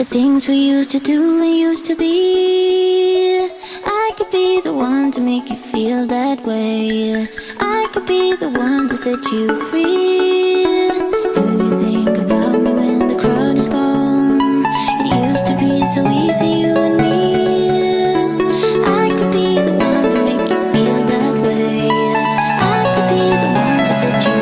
things we used to do and used to be. I could be the one to make you feel that way. I could be the one to set you free. Do you think about me when the crowd is gone? It used to be so easy, you and me. I could be the one to make you feel that way. I could be the one to set you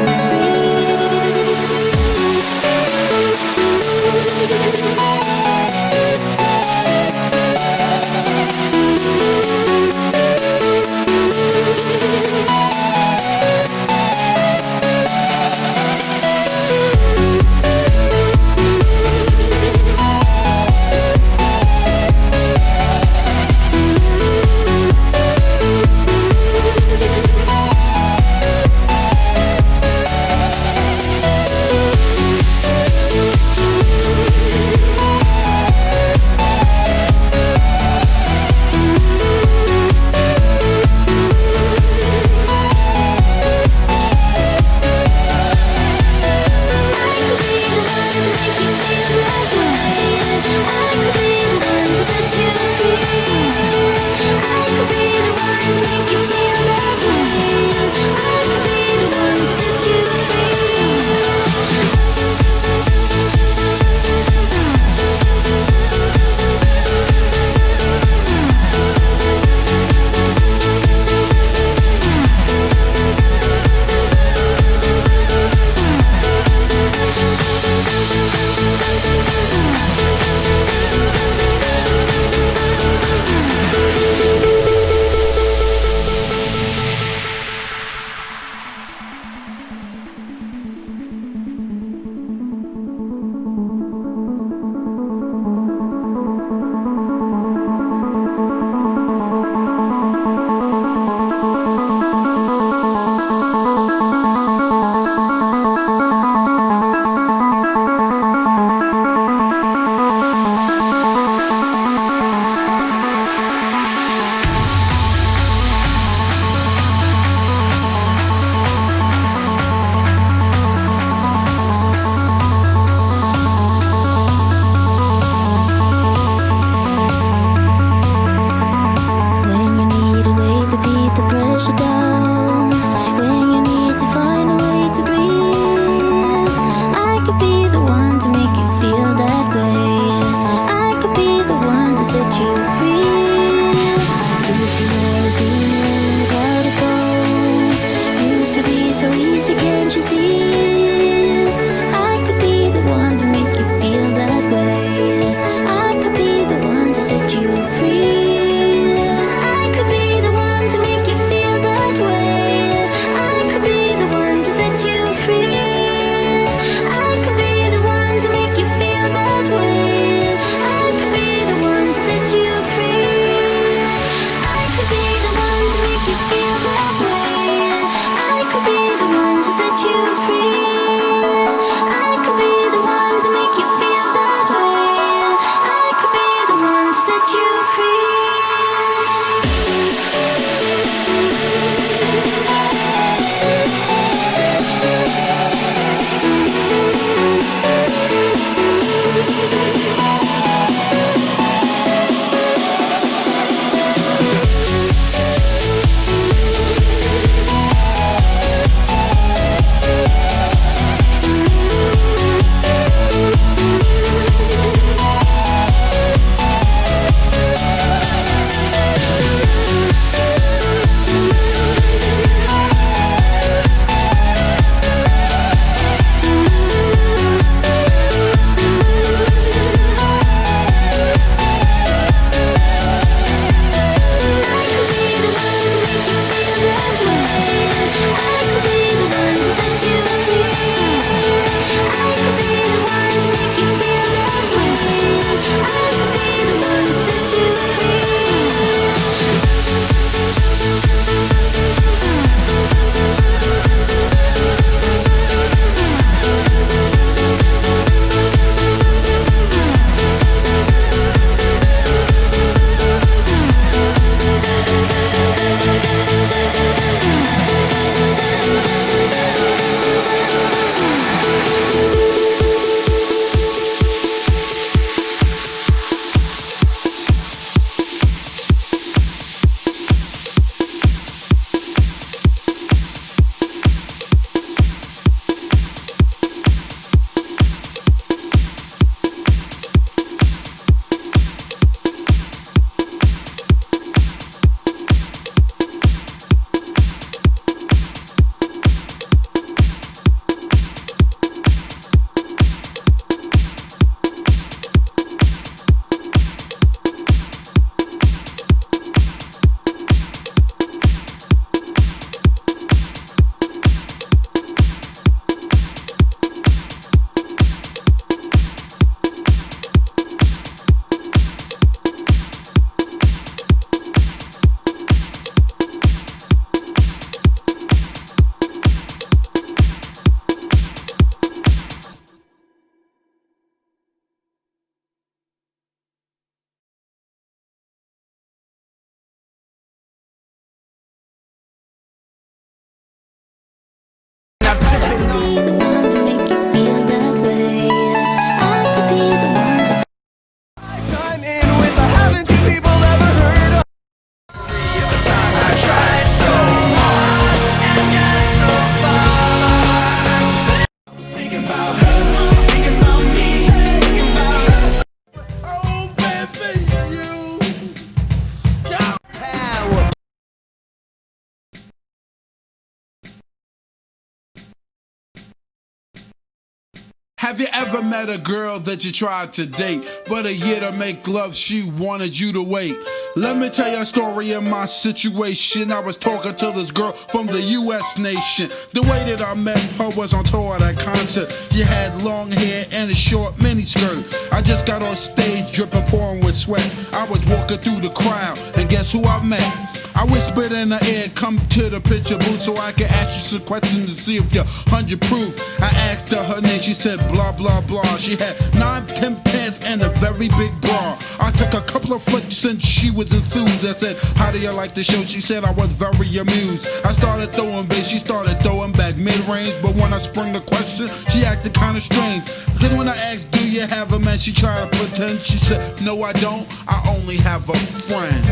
Have you ever met a girl that you tried to date, but a year to make love she wanted you to wait? Let me tell you a story of my situation. I was talking to this girl from the US nation. The way that I met her was on tour at a concert. She had long hair and a short miniskirt. I just got on stage dripping, pouring with sweat. I was walking through the crowd, and guess who I met? I whispered in her ear, come to the picture booth so I can ask you some questions to see if you're 100 proof. I asked her name, she said blah blah blah. She had 9-10 pants and a very big bra. I took a couple of flicks and she was enthused. I said, how do you like the show? She said I was very amused. I started throwing bass, she started throwing back mid-range. But when I sprung the question, she acted kinda strange. Cause when I asked, do you have a man? She tried to pretend. She said, no I don't, I only have a friend.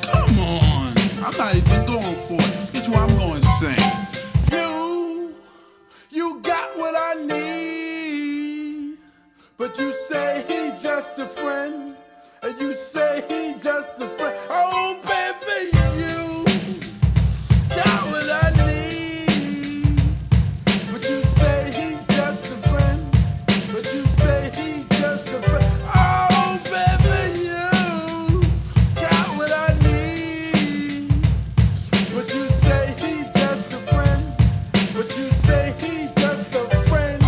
Come on, I'm not even going for it. This is what I'm going to sing. You got what I need, but you say he just a friend, and you say he just a friend. Oh baby, you got what I need, but you say he just a friend, but you say he just a friend. Oh baby, you got what I need, but you say he just a friend, but you say he's just a friend.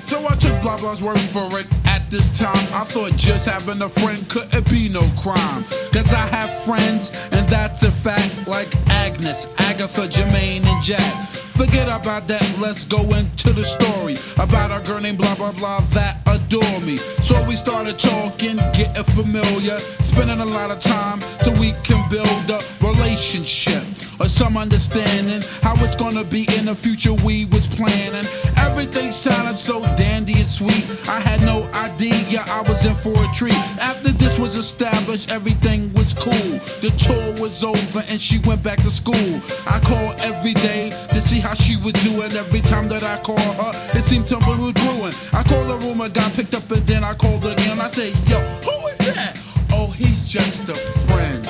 So I took blah blah's word for it. At this time, I thought just having a friend couldn't be no crime. Cause I have friends, and that's a fact, like Agnes, Agatha, Jermaine, and Jack. Forget about that, let's go into the story about a girl named blah blah blah that adore me. So we started talking, getting familiar, spending a lot of time so we can build a relationship or some understanding how it's gonna be in the future. We was planning, everything sounded so dandy and sweet. I had no idea I was in for a treat. After this was established, everything was cool. The tour was over and she went back to school. I called every day to see how she was doing. Every time that I called her, it seemed something was brewing. I called the room, I got picked up, and then I called again. I said, yo, who is that? Oh, he's just a friend.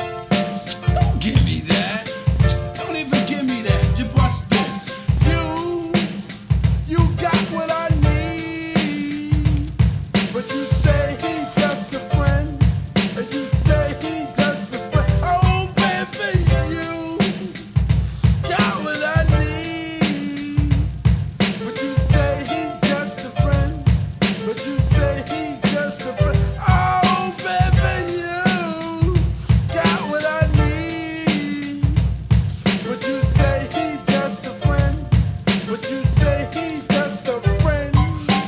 Don't give me that. Don't even give me that. Just bust this. You got what I need, but you say he just a friend, and you say he just a friend. Oh baby, you got what I need, but you say he just a friend, but you say he just a friend. Oh baby, you got what I need, but you say he just a friend, but you say he's just a friend.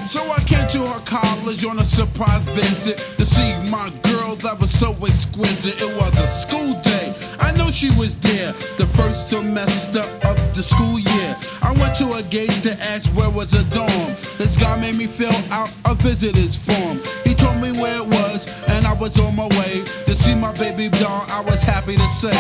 So I came to her college on a surprise visit to see my girl that was so exquisite. It was a school day, I know she was there, the first semester of the school year. I went to a gate to ask where was a dorm. This guy made me fill out a visitor's form. He told me where it was, and I was on my way to see my baby doll. I was happy to say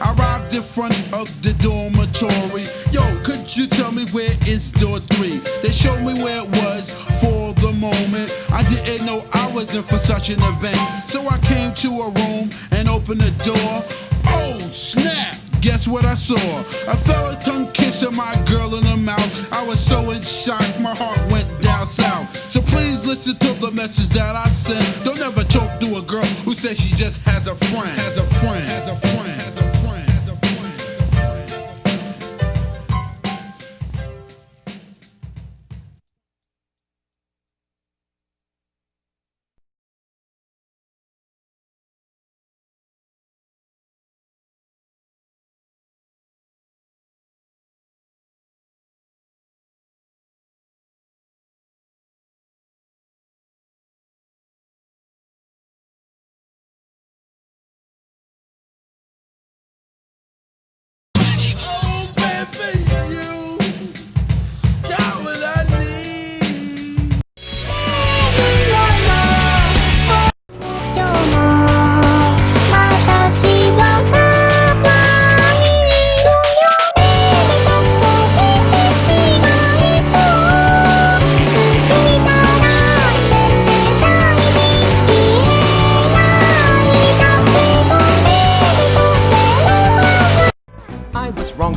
I arrived in front of the dormitory. Yo, could you tell me where is door 3? They showed me where it was. For the moment, I didn't know I was in for such an event. So I came to a room and opened the door. Oh snap! Guess what I saw? A fella tongue kissing my girl in the mouth. I was so in shock, my heart went down south. So please listen to the message that I sent. Don't ever talk to a girl who says she just has a friend. Has a friend. Has a friend. Has a friend.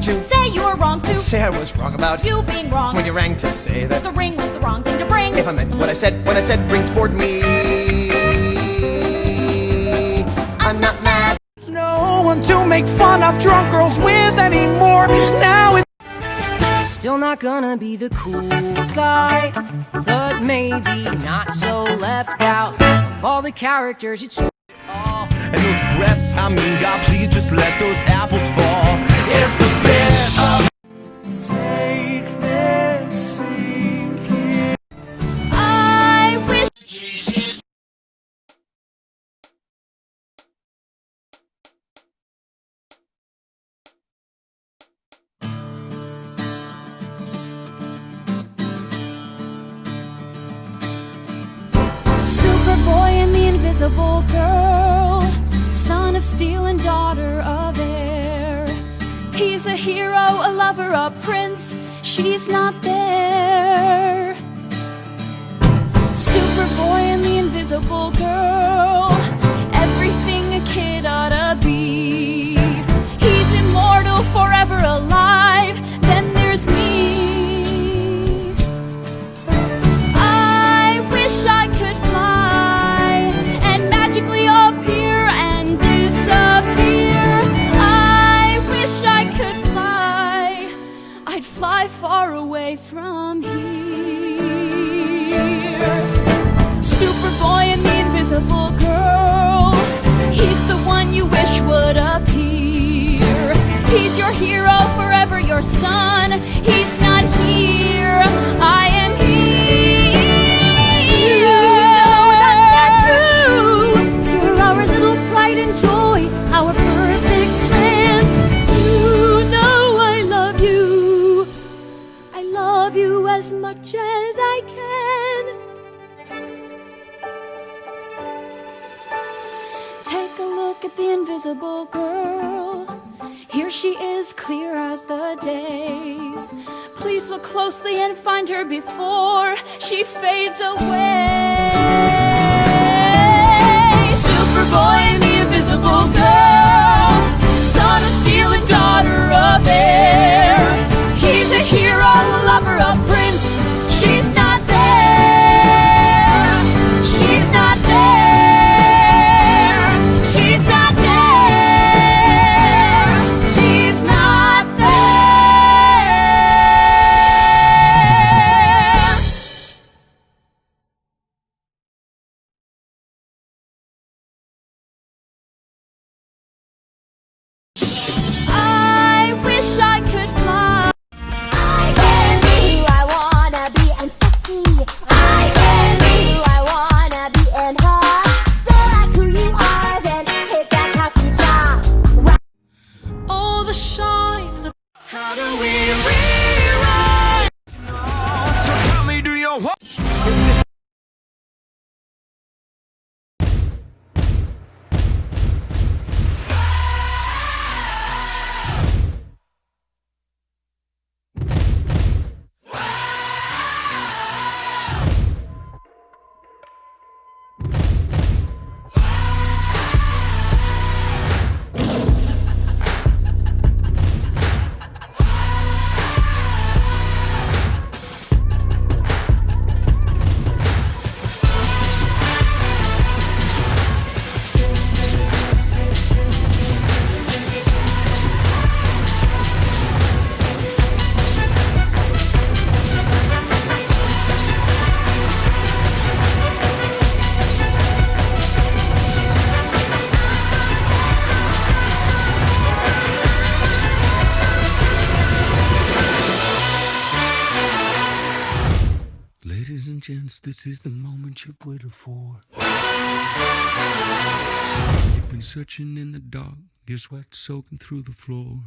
Say you're wrong too. say I was wrong about you being wrong when you rang to say that the ring was the wrong thing to bring. if I meant what I said when I said rings bored me. I'm not mad. There's no one to make fun of drunk girls with anymore. Now it's Still not gonna be the cool guy, but maybe not so left out of all the characters it's. And those breasts, I mean, God, please just let those apples fall. It's the best of. take this sinking. I wish Superboy and the Invisible Girl, son of steel and daughter of air. He's a hero, a lover, a prince. She's not there. Superboy and the Invisible Girl, everything a kid ought to be. He's immortal, forever alive. Then there's me. I wish I could fly and magically appear and disappear. I wish I could fly. I'd fly far away from here. Superboy and the Invisible Girl, he's the one you wish would appear. He's your hero, forever your son. He's not here, I am here. No, that's not true. You're our little pride and joy, our perfect plan. You know I love you. I love you as much as I can. Take a look at the Invisible Girl. Here she is, clear as the day. Please look closely and find her before she fades away. Superboy and the Invisible Girl, son of steel and daughter of air. He's a hero, a lover, a prince. She's not there. She's not there. She's not there. She's not there. I wish I could fly. I can be who I wanna be and sexy. I can be who I wanna be and hot. Don't like who you are, then hit that costume shop. All the shine, the How do we rewrite? So tell me, do you what? Ladies and gents, this is the moment you've waited for. You've been searching in the dark, your sweat soaking through the floor.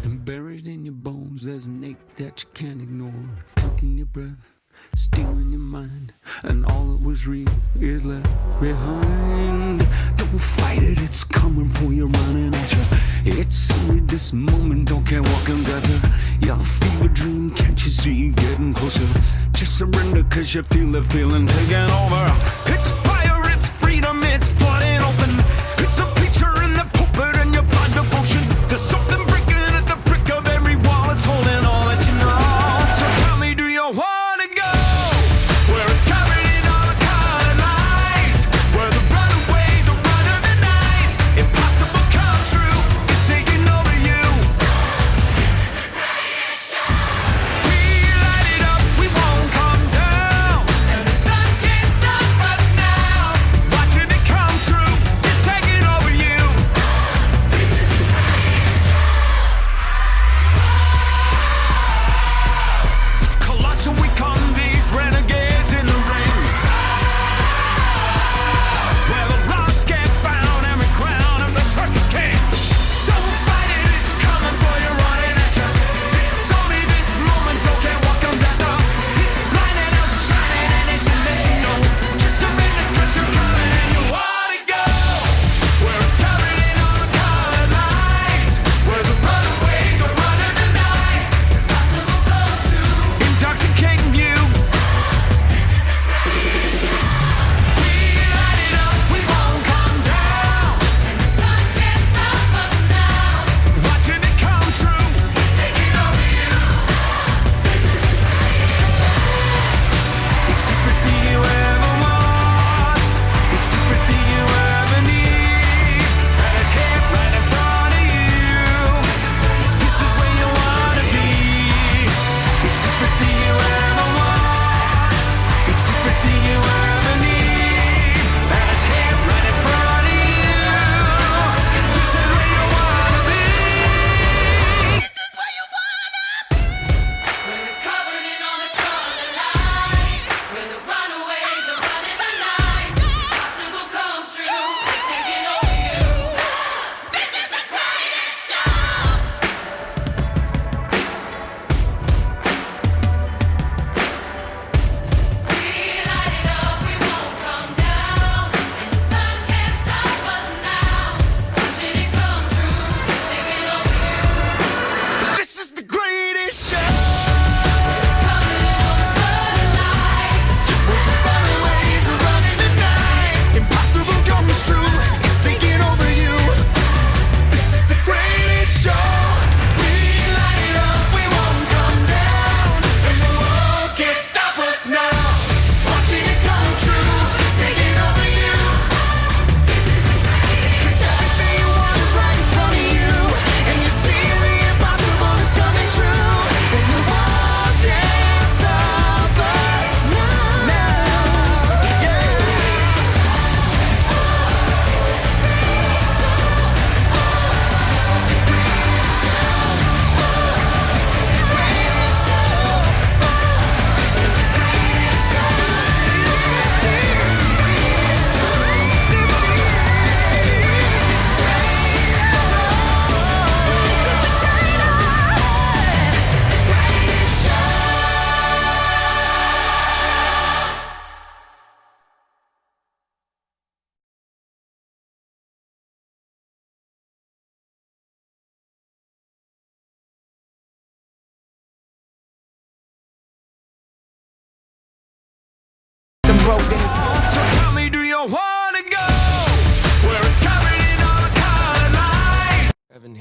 And buried in your bones, there's an ache that you can't ignore. Taking your breath, stealing your mind, and all that was real is left behind. Don't fight it, it's coming for you, running at you. It's only this moment, don't care what can gather. Your fever dream, can't you see, getting closer? Just surrender, cause you feel the feeling taking over. It's fire, it's freedom, it's flooding open. It's a picture in the pulpit and your blood devotion. There's something breaking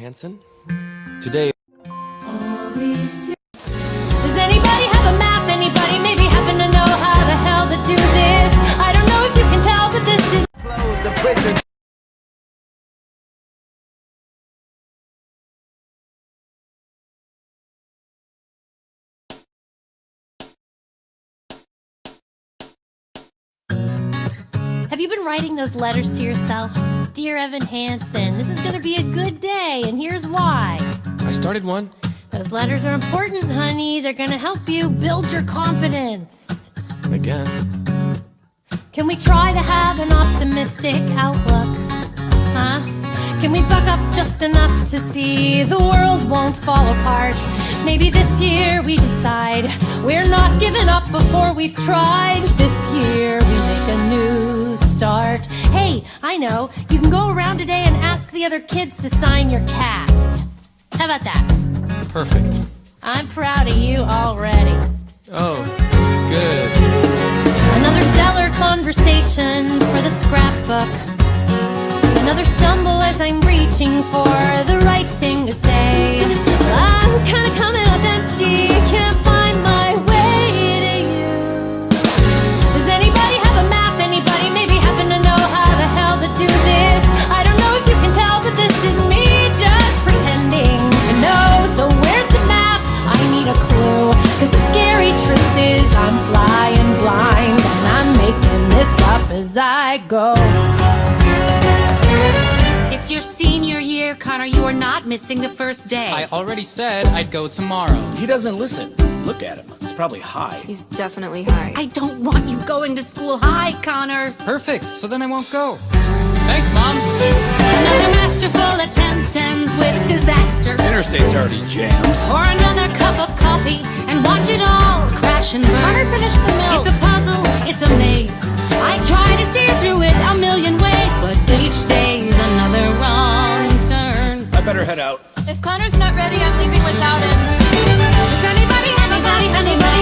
Hansen. Today. Does anybody have a map? Anybody maybe happen to know how the hell to do this? I don't know if you can tell, but this is Close the bridges. Have you been writing those letters to yourself? Dear Evan Hansen, this is gonna be a good day, and here's why. I started one. Those letters are important, honey. They're gonna help you build your confidence. I guess. Can we try to have an optimistic outlook? Huh? Can we buck up just enough to see the world won't fall apart? Maybe this year we decide we're not giving up before we've tried. This year we make a new start. Hey, I know, you can go around today and ask the other kids to sign your cast. How about that? Perfect. I'm proud of you already. Oh, good. Another stellar conversation for the scrapbook. Another stumble as I'm reaching for the right thing to say. I'm kinda coming up empty, can't find my way to you. Does anybody have a map? Anybody maybe happen to know how the hell to do this? I don't know if you can tell, but this is me just pretending to know. So where's the map? I need a clue. Cause the scary truth is I'm flying blind, and I'm making this up as I go. It's your senior year, Connor. You are not missing the first day. I already said I'd go tomorrow. He doesn't listen. Look at him. He's probably high. He's definitely high. I don't want you going to school high, Connor. Perfect, so then I won't go. Thanks, Mom. Another masterful attempt ends with disaster. Interstate's already jammed. Pour another cup of coffee and watch it all crash and burn. Connor finished the milk. It's a puzzle, it's a maze. I try to steer through it a million ways, but each day's another wrong turn. I better head out. If Connor's not ready, I'm leaving without him. Does anybody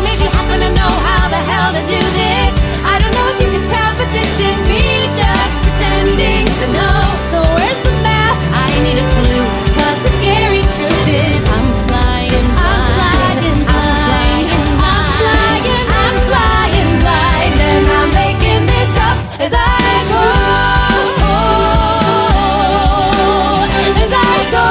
maybe happen to know how the hell to do this? I don't know if you can tell, but this is me just pretending to know. So where's the map? I need a clue, cause the scary truth is I'm flying blind, and I'm making this up as I go, as I go.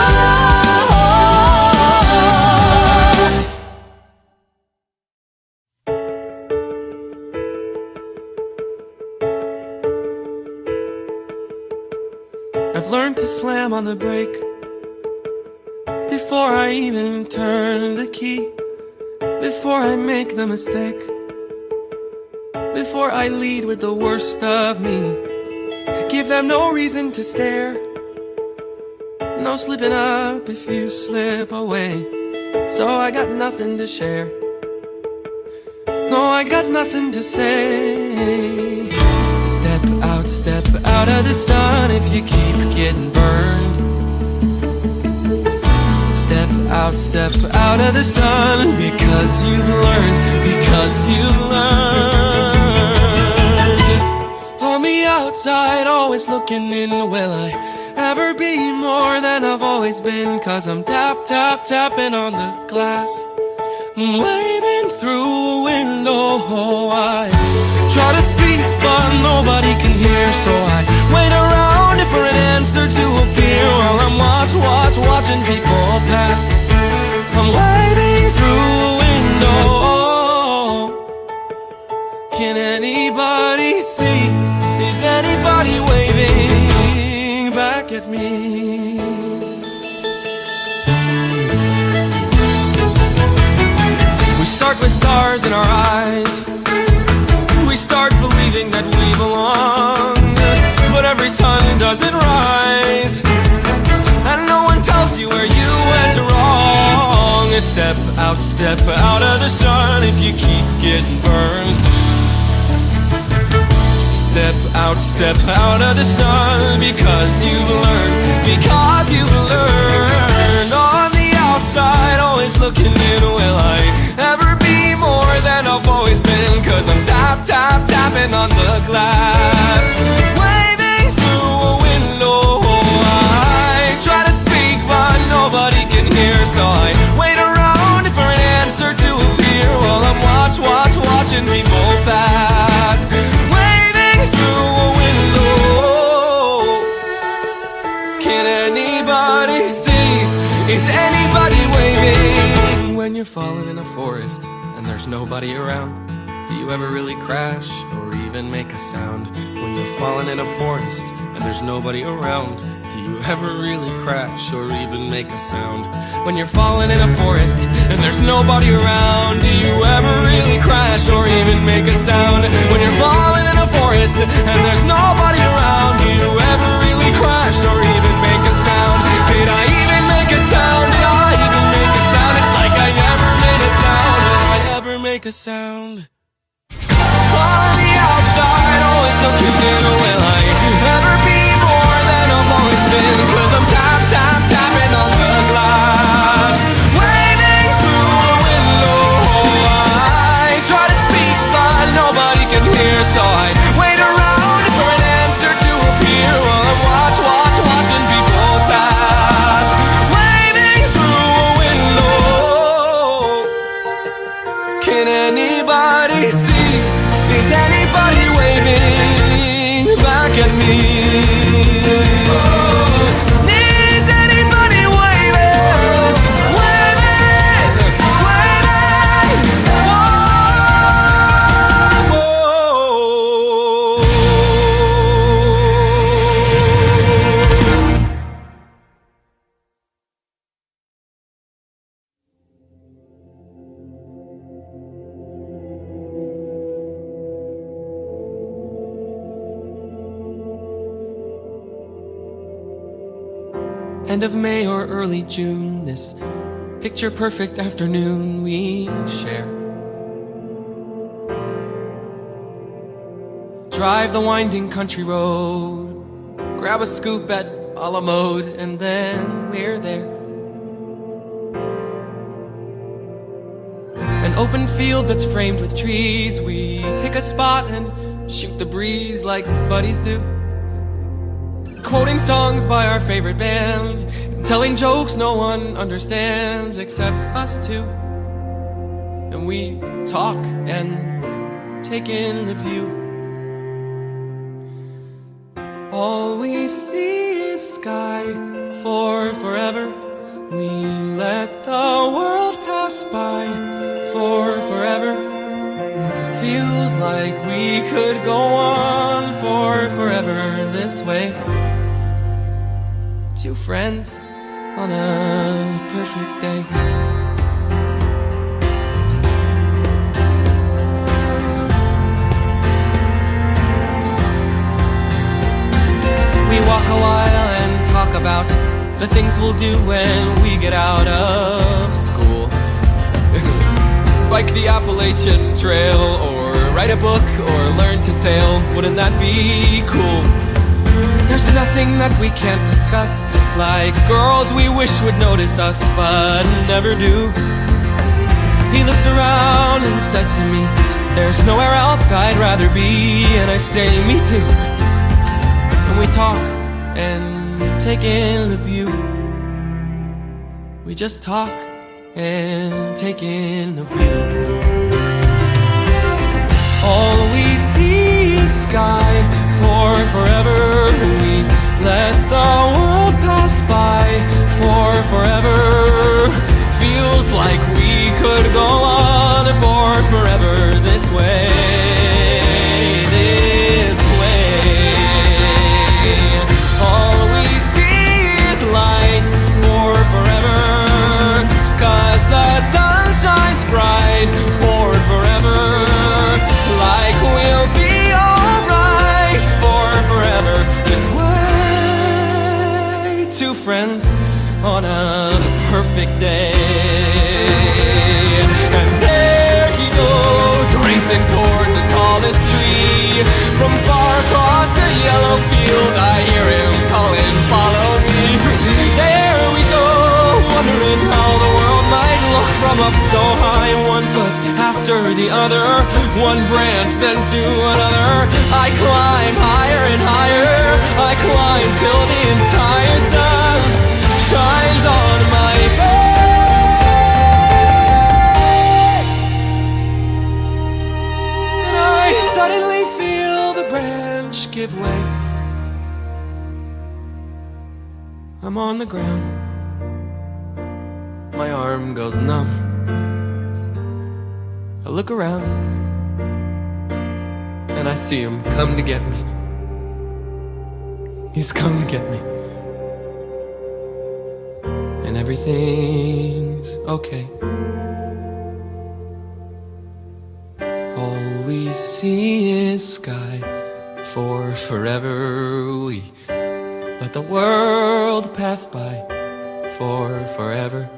I've learned to slam on the brake before I even turn the key, before I make the mistake, before I lead with the worst of me. Give them no reason to stare, no slipping up if you slip away. So I got nothing to share, no, I got nothing to say. Step out of the sun if you keep getting burned. Step out of the sun because you've learned, On the outside, always looking in, will I ever be more than I've always been? Cause I'm tapping on the glass, waving through a window. I try to speak but nobody can hear, so I wait around for an answer to appear while I'm watching people pass. I'm waving through a window. Can anybody see? Is anybody waving back at me? We start with stars in our eyes. We start believing that we belong, but every sun doesn't rise, and no one tells you where you went wrong. Step out of the sun if you keep getting burned. Step out of the sun because you've learned. On the outside, always looking in, will I ever be more than I've always been? Cause I'm tapping on the glass, waving through a window. I try to speak but Can anybody see? Is anybody waving? When you're falling in a forest and there's nobody around, do you ever really crash or even make a sound? When you're falling in a forest and there's nobody around, do you ever really crash or even make a sound? When you're falling in a forest and there's nobody around, do you ever really crash or even make a sound? When you're falling in a forest and there's nobody around, do you ever really crash or even make a sound? Did I even make a sound? Did I even make a sound? It's like I never made a sound. Did I ever make a sound? On the outside, always looking in, will I ever be more than I've always been? 'Cause I'm tapping on the glass, waving through a window. I try to speak, but nobody can hear, so I wait around for an answer to appear while I'm watching people pass, waving through a window. Can anybody see? Is anybody waving back at me? Is anybody waving? Waving! Waving! End of May or early June, this picture-perfect afternoon we share. Drive the winding country road, grab a scoop at a la mode, and then we're there. An open field that's framed with trees, we pick a spot and shoot the breeze like buddies do. Quoting songs by our favorite bands, telling jokes no one understands except us two. And we talk and take in the view. All we see is sky for forever. We let the world pass by for forever. Feels like we could go on for forever this way. Two friends on a perfect day. We walk a while and talk about the things we'll do when we get out of school. Bike the Appalachian Trail, or write a book, or learn to sail. Wouldn't that be cool? There's nothing that we can't discuss, like girls we wish would notice us, but never do. He looks around and says to me, there's nowhere else I'd rather be, and I say, me too. And we talk and take in the view. We just talk and take in the view. All we see is sky for forever. We let the world pass by for forever. Feels like we could go on for forever this way. This way. All we see is light for forever. 'Cause the sun shines bright for forever. Like we'll be alright for forever this way. Two friends on a perfect day. And there he goes, racing toward the tallest tree. From far across a yellow field I hear him calling, follow me. There we go, wondering how the world might look from up so high. One foot after the other, one branch then to another. I climb higher and higher. I climb till the entire sun shines on my face. And I suddenly feel the branch give way. I'm on the ground. My arm goes numb. I look around and I see him come to get me. He's come to get me. And everything's okay. All we see is sky. For forever we let the world pass by. For forever,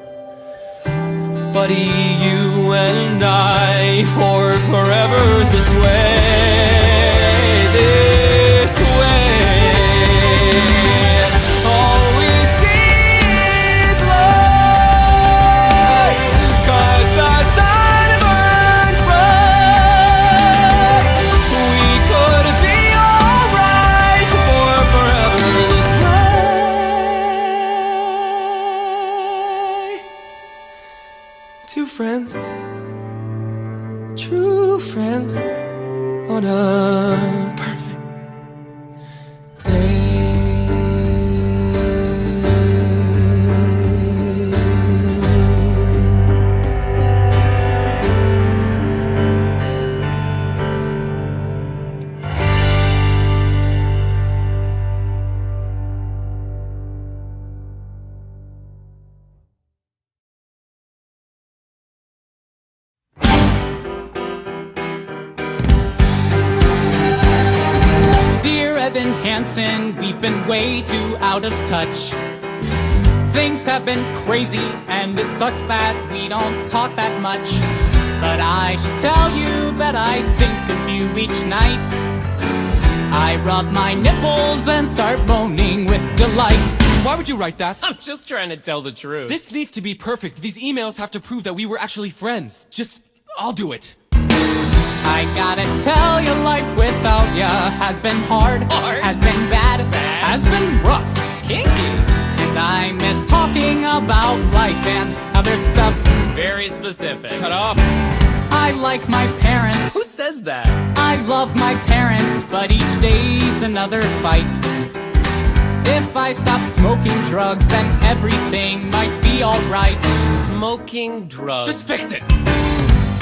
buddy, you and I. For forever, this way, this way. All we see is light, 'cause the sun burns bright. We could be alright for forever this way. Two friends, true friends, on a perfect day. Evan Hansen, we've been way too out of touch. Things have been crazy, and it sucks that we don't talk that much. But I should tell you that I think of you each night. I rub my nipples and start moaning with delight. Why would you write that? I'm just trying to tell the truth. This needs to be perfect. These emails have to prove that we were actually friends. Just, I'll do it. I gotta tell you, life without ya has been hard, has been bad, has been rough, Kinky. and I miss talking about life and other stuff. Very specific. Shut up. I like my parents. Who says that? I love my parents, but each day's another fight. If I stop smoking drugs, then everything might be alright. Smoking drugs. Just fix it.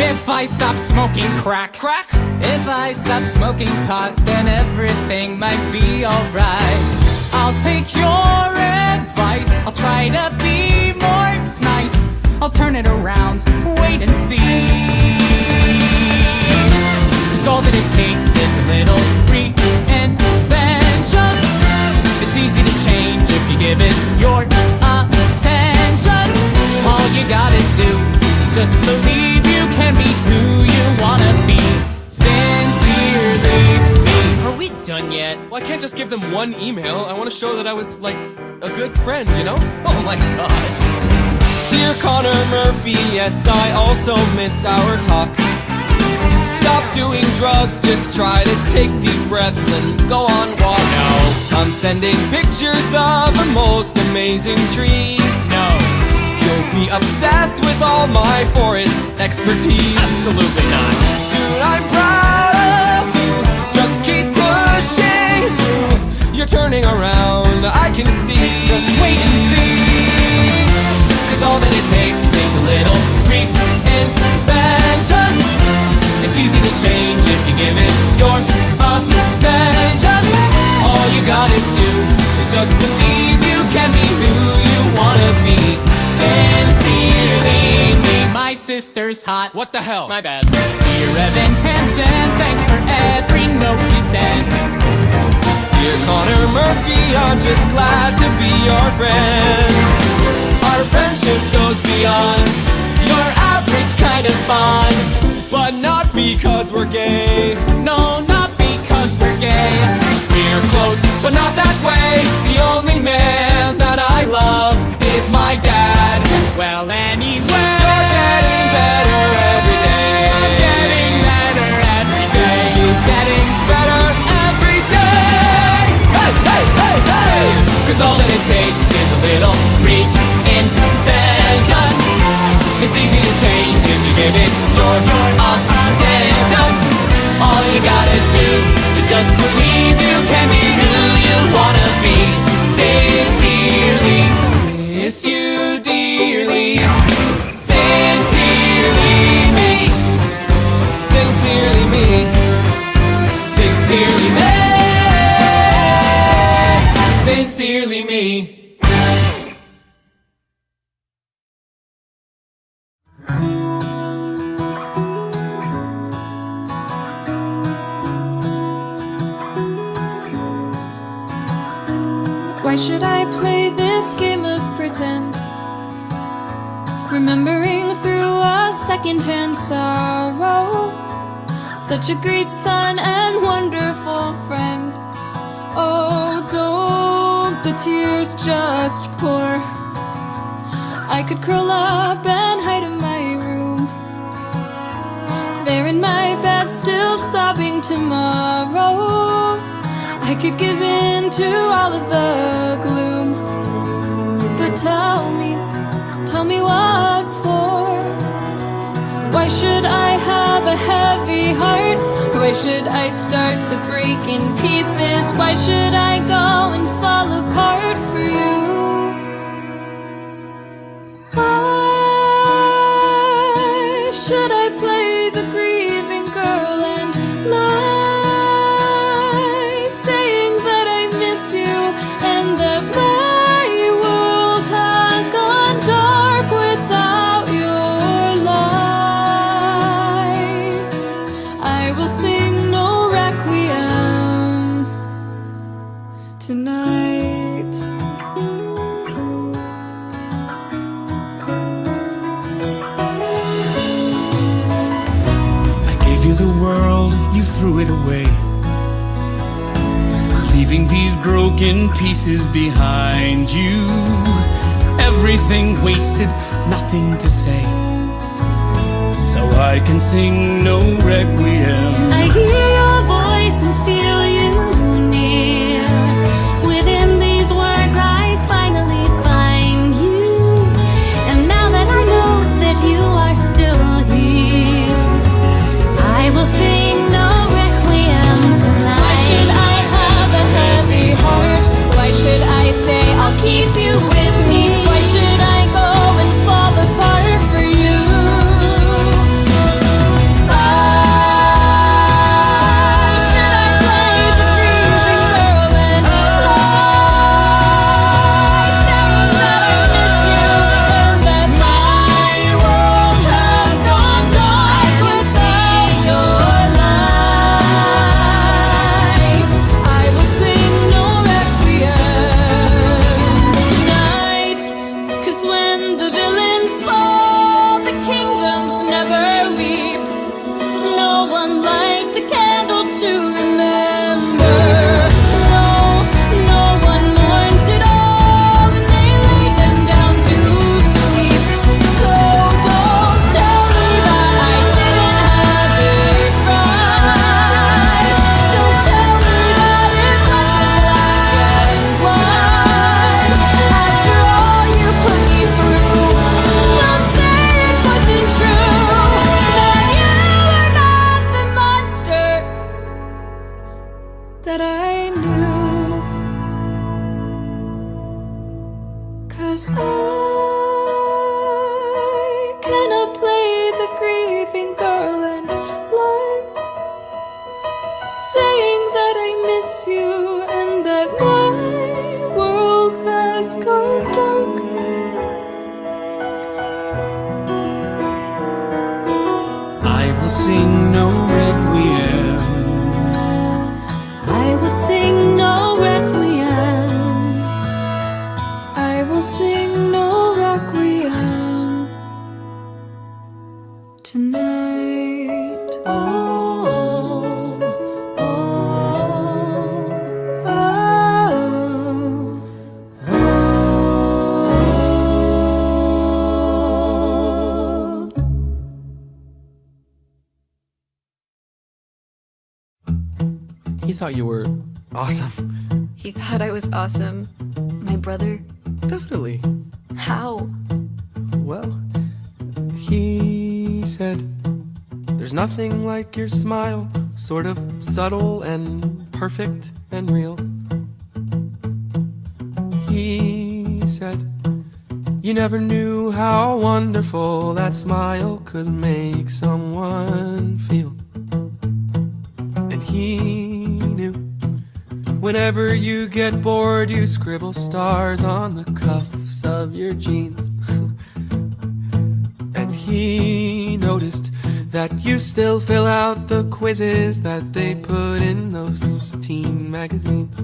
If I stop smoking crack, if I stop smoking pot, then everything might be alright. I'll take your advice, I'll try to be more nice. I'll turn it around, wait and see. 'Cause all that it takes is a little reinvention. It's easy to change if you give it your attention. All you gotta do is just believe you can be who you wanna be. Sincerely me. Are we done yet? Well, I can't just give them one email. I want to show that I was, like, a good friend, you know? Oh my god. Dear Connor Murphy, yes, I also miss our talks. Stop doing drugs, just try to take deep breaths and go on walks. No. I'm sending pictures of the most amazing trees. No. You'll be obsessed with all my forest expertise. Absolutely not. Dude, I'm proud of you. Just keep pushing through. You're turning around, I can see. Just wait and see. 'Cause all that it takes is a little reinvention. It's easy to change if you give it your attention. All you gotta do is just believe you can be who you wanna be. Sincerely me. My sister's hot. What the hell? My bad. Dear Evan Hansen, thanks for every note you send. Dear Connor Murphy, I'm just glad to be your friend. Our friendship goes beyond your average kind of bond. But not because we're gay. No, not because we're gay. We're close, but not that way. The only man that I love is my dad. Well, anyway, You're getting better every day. I'm getting better every day. Keep getting better every day. Hey, hey, hey, hey! 'Cause all that it takes is a little reinvention. It's easy to change if you give it your attention. All you gotta do is just believe you can be who you wanna be. Sincerely Why should I play this game of pretend? Remembering through a secondhand sorrow, such a great son and wonderful friend. Oh, don't the tears just pour? I could curl up and hide in my room, there in my bed still sobbing tomorrow. I could give in to all of the gloom. But tell me what for? Why should I have a heavy heart? Why should I start to break in pieces? Why should I go and fall apart for you? Why should I play the grieving girl and lie, saying that I miss you and that my world has gone dark without your light? I will sing no requiem tonight. The world, you threw it away, leaving these broken pieces behind you. Everything wasted, nothing to say, so I can sing no requiem. I hear your voice and feel you near. Within these words I finally find you, and now that I know that you are still here, I will sing no requiem tonight. Why should I have a heavy heart? Why should I say I'll keep you with me? Why should I go and fall apart for you? Why should I play the grieving girl and lie, saying that I miss you and that my world has gone dark without your light? I will sing no requiem tonight, 'cause when the villains fall, the kingdoms never weep. No one lights a candle to remember. No one mourns at all when they lay them down to sleep. So don't tell me that I didn't have it right. Don't tell me that it wasn't black and white. After all you put me through, don't say it wasn't true, that you were not the monster that I knew. 'Cause I cannot play the grieving girl and lie, saying that I miss you and that my world has gone dark. I will sing no requiem. I will sing no requiem. I will sing no requiem tonight. Oh, oh, oh, oh. He thought you were awesome. He thought I was awesome. My brother? Definitely. How? Well, he said, there's nothing like your smile, sort of subtle and perfect and real. He said, you never knew how wonderful that smile could make someone feel. And he knew, whenever you get bored, you scribble stars on the cuffs of your jeans. And he noticed that you still fill out the quizzes that they put in those teen magazines.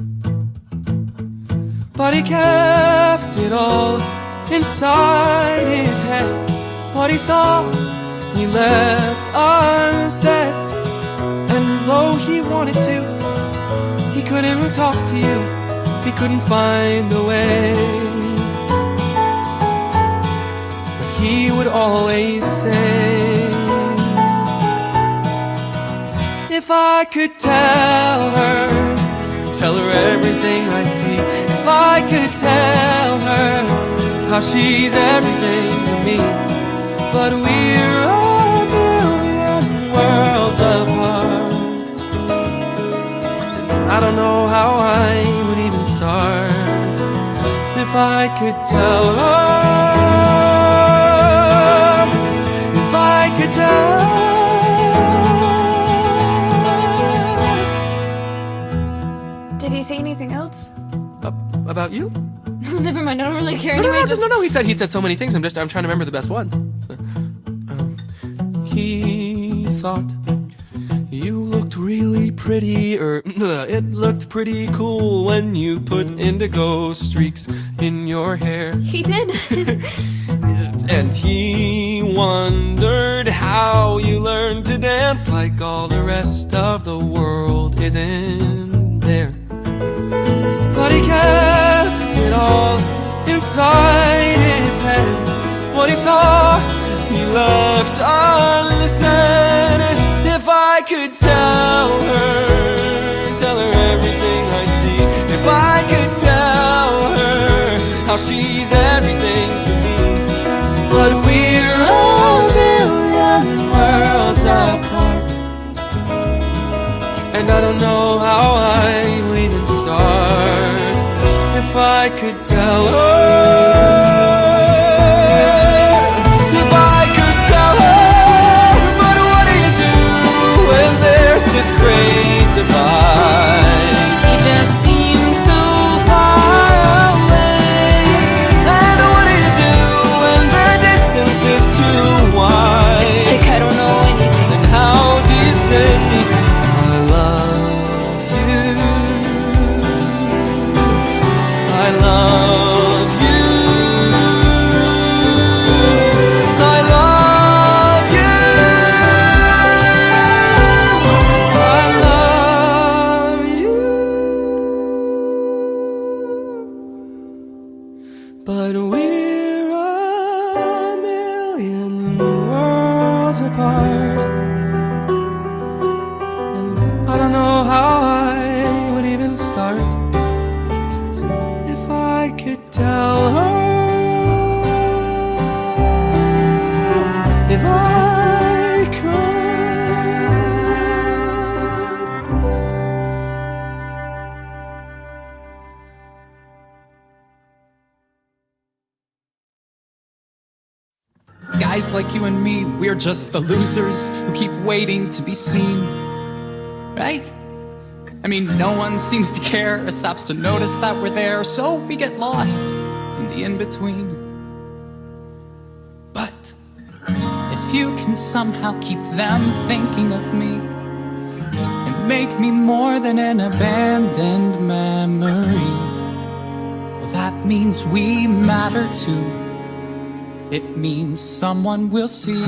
but he kept it all inside his head. What he saw, he left unsaid. And though he wanted to, he couldn't talk to you, he couldn't find a way. But he would always say, if I could tell her everything I see, if I could tell her how she's everything to me. But we're a million worlds apart, and I don't know how I would even start. If I could tell her, if I could tell. Did he say anything else? About you? Never mind, I don't really care. No, he said so many things. I'm trying to remember the best ones. He thought you looked really pretty, or it looked pretty cool when you put indigo streaks in your hair. He did. And he wondered how you learned to dance like all the rest of the world isn't there. But he kept it all inside his head. What he saw, he left unsaid. If I could tell her everything I see, if I could tell her how she's everything to me. But we're a million worlds apart, and I don't know how I would even start. If I could tell her, if I could tell her, but what do you do when there's this great divide? He just seems so far away. And what do you do when the distance is too wide? It's like I don't know anything. Then how do you say I love you? I love you. I love you. I love you. But we're a million worlds apart, and I don't know how I would even start. If I could tell her, if I could. Guys like you and me, we're just the losers who keep waiting to be seen, right? I mean, no one seems to care or stops to notice that we're there, so we get lost in the in-between. But if you can somehow keep them thinking of me and make me more than an abandoned memory, well, that means we matter too. It means someone will see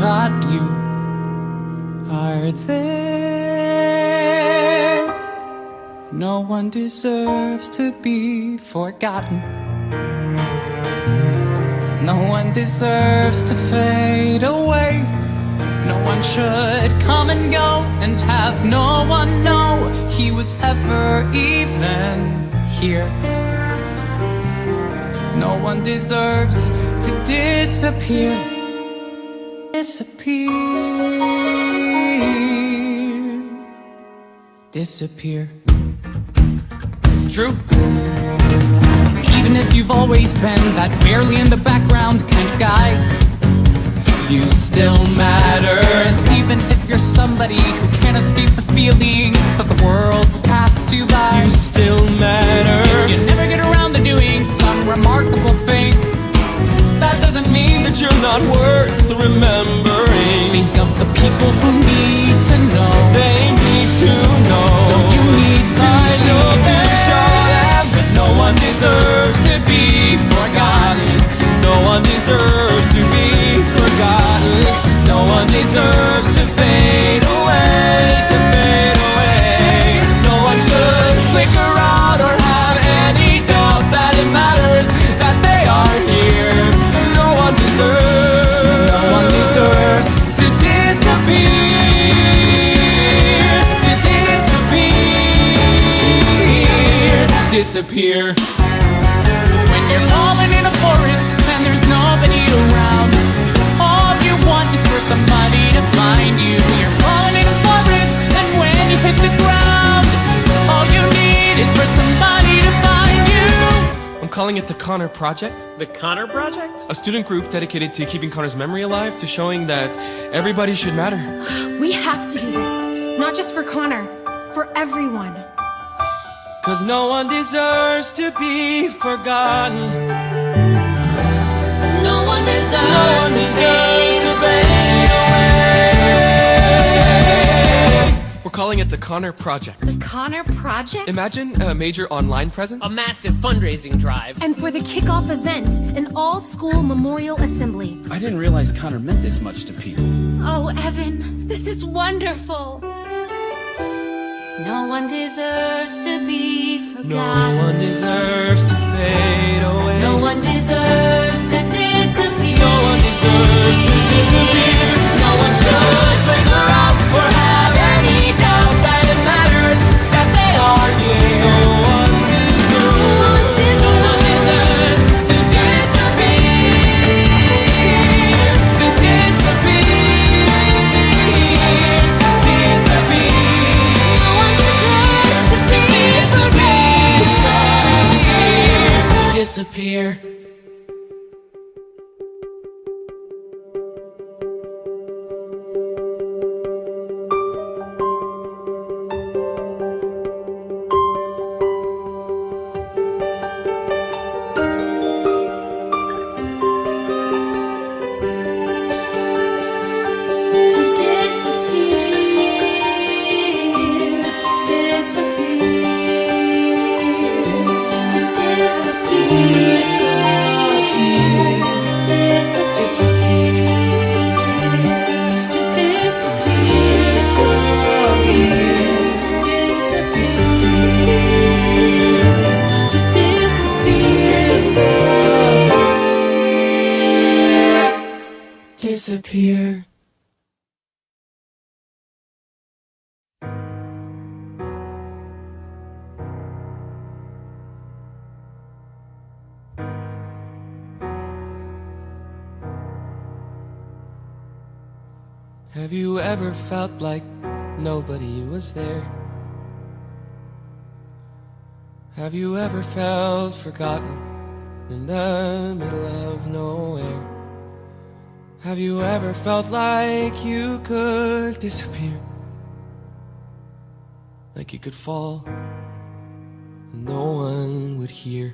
that you are there. No one deserves to be forgotten. No one deserves to fade away. No one should come and go and have no one know he was ever even here. No one deserves to disappear. Disappear. Disappear. It's true. Even if you've always been that barely in the background kind of guy, you still matter. And even if you're somebody who can't escape the feeling that the world's passed you by, You still matter. if you never get around to doing some remarkable thing, that doesn't mean that you're not worth remembering. Think of the people who need to know. They need to know. So you need to show them that no one deserves to be forgotten. No one deserves to be forgotten. No one deserves to fade away, to fade away. No one should flicker out or have any doubt that it matters that they are here. No one deserves to disappear, to disappear. When you're falling in a forest and there's nobody around, all you want is for somebody to find you. You're falling in a forest, and when you hit the ground, all you need is for somebody to find you. I'm calling it the Connor Project. The Connor Project? A student group dedicated to keeping Connor's memory alive, to showing that everybody should matter. We have to do this. Not just for Connor, for everyone. 'Cause no one deserves to be forgotten. No one deserves to fade away. We're calling it the Connor Project. The Connor Project? Imagine a major online presence. A massive fundraising drive. And for the kickoff event, an all-school memorial assembly. I didn't realize Connor meant this much to people. Oh, Evan, this is wonderful. No one deserves to be forgotten. No one deserves to fade away. No one deserves to disappear. No one deserves to disappear. No one should figure out or have any doubt that it matters that they are here. No one deserves to disappear. To disappear. Disappear. No one deserves to be forgotten. Disappear. Disappear. Have you ever felt like nobody was there? Have you ever felt forgotten in the middle of nowhere? Have you ever felt like you could disappear? Like you could fall and no one would hear?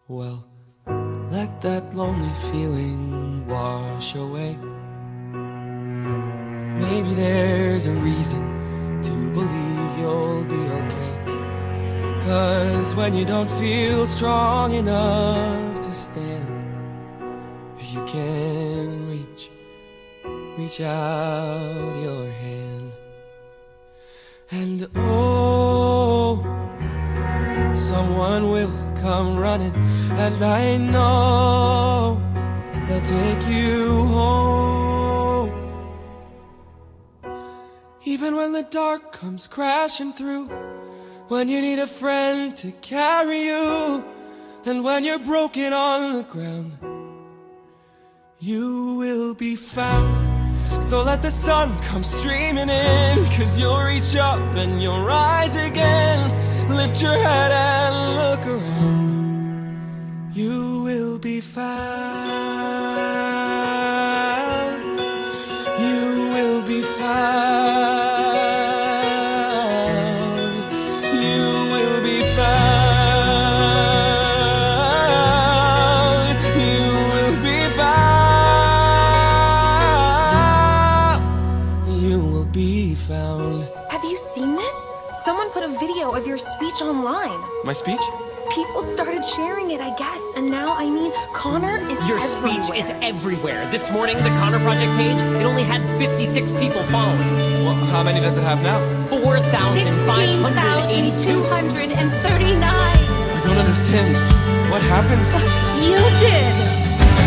Well, let that lonely feeling wash away. Maybe there's a reason to believe you'll be okay. 'Cause when you don't feel strong enough to stand, if you can reach out your hand. And oh, someone will come running, and I know they'll take you home. Even when the dark comes crashing through, when you need a friend to carry you, and when you're broken on the ground, you will be found. So let the sun come streaming in, 'cause you'll reach up and you'll rise again. Lift your head and look around. You will be found. You will be found. You will be found. You will be found. around. Have you seen this? Someone put a video of your speech online. My speech? People started sharing it, I guess, and now, Connor is Your everywhere. speech is everywhere. This morning, the Connor Project page, it only had 56 people following. Well, how many does it have now? 4,582. 16,239. I don't understand. What happened? You did.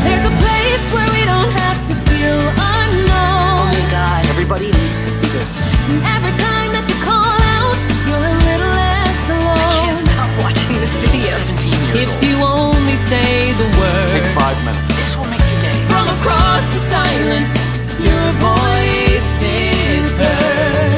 There's a place where we don't have to feel unknown. Oh my god, everybody needs to see this. Every time that you call out, you're a little less alone. I can't stop watching this video. 17 years If old. you only say the word. Take 5 minutes. This will make your day. From across the silence, your voice is heard.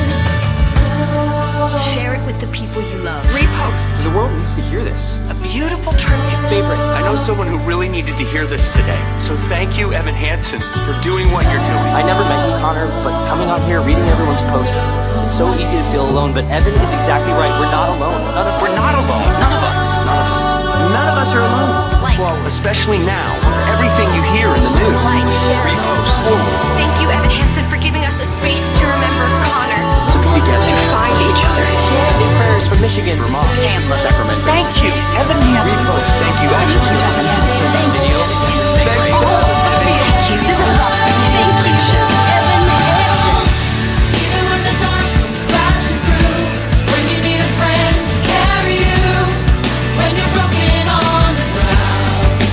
Share it with the people you love. Repost. The world needs to hear this. A beautiful tribute. Favorite, I know someone who really needed to hear this today. So thank you, Evan Hansen, for doing what you're doing. I never met you, Connor, but coming on here, reading everyone's posts, it's so easy to feel alone, but Evan is exactly right. We're not alone. We're not alone. None of us. None of us. None of us are alone. Well, especially now, with everything you hear in the news. Repost. Thank you, Evan Hansen, for giving us a space to remember Connor. To be together. To find each other. Sending prayers from Michigan, Vermont, Tampa, Sacramento. Thank you, Evan Hansen. Thank you, Evan Hansen. Thank you. Thanks to Thank you. This is awesome. Thank you. Even when the dark comes crashing through, when you need a friend to carry you, when you're broken on the ground,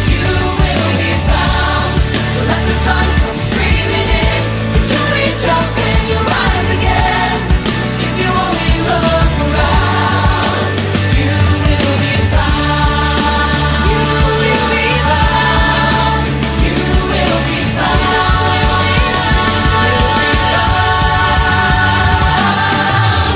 you will be found. So let the sun come streaming in, 'cause you'll reach up and you'll rise again. If you only look around, you will be found. You will be found. You will be found.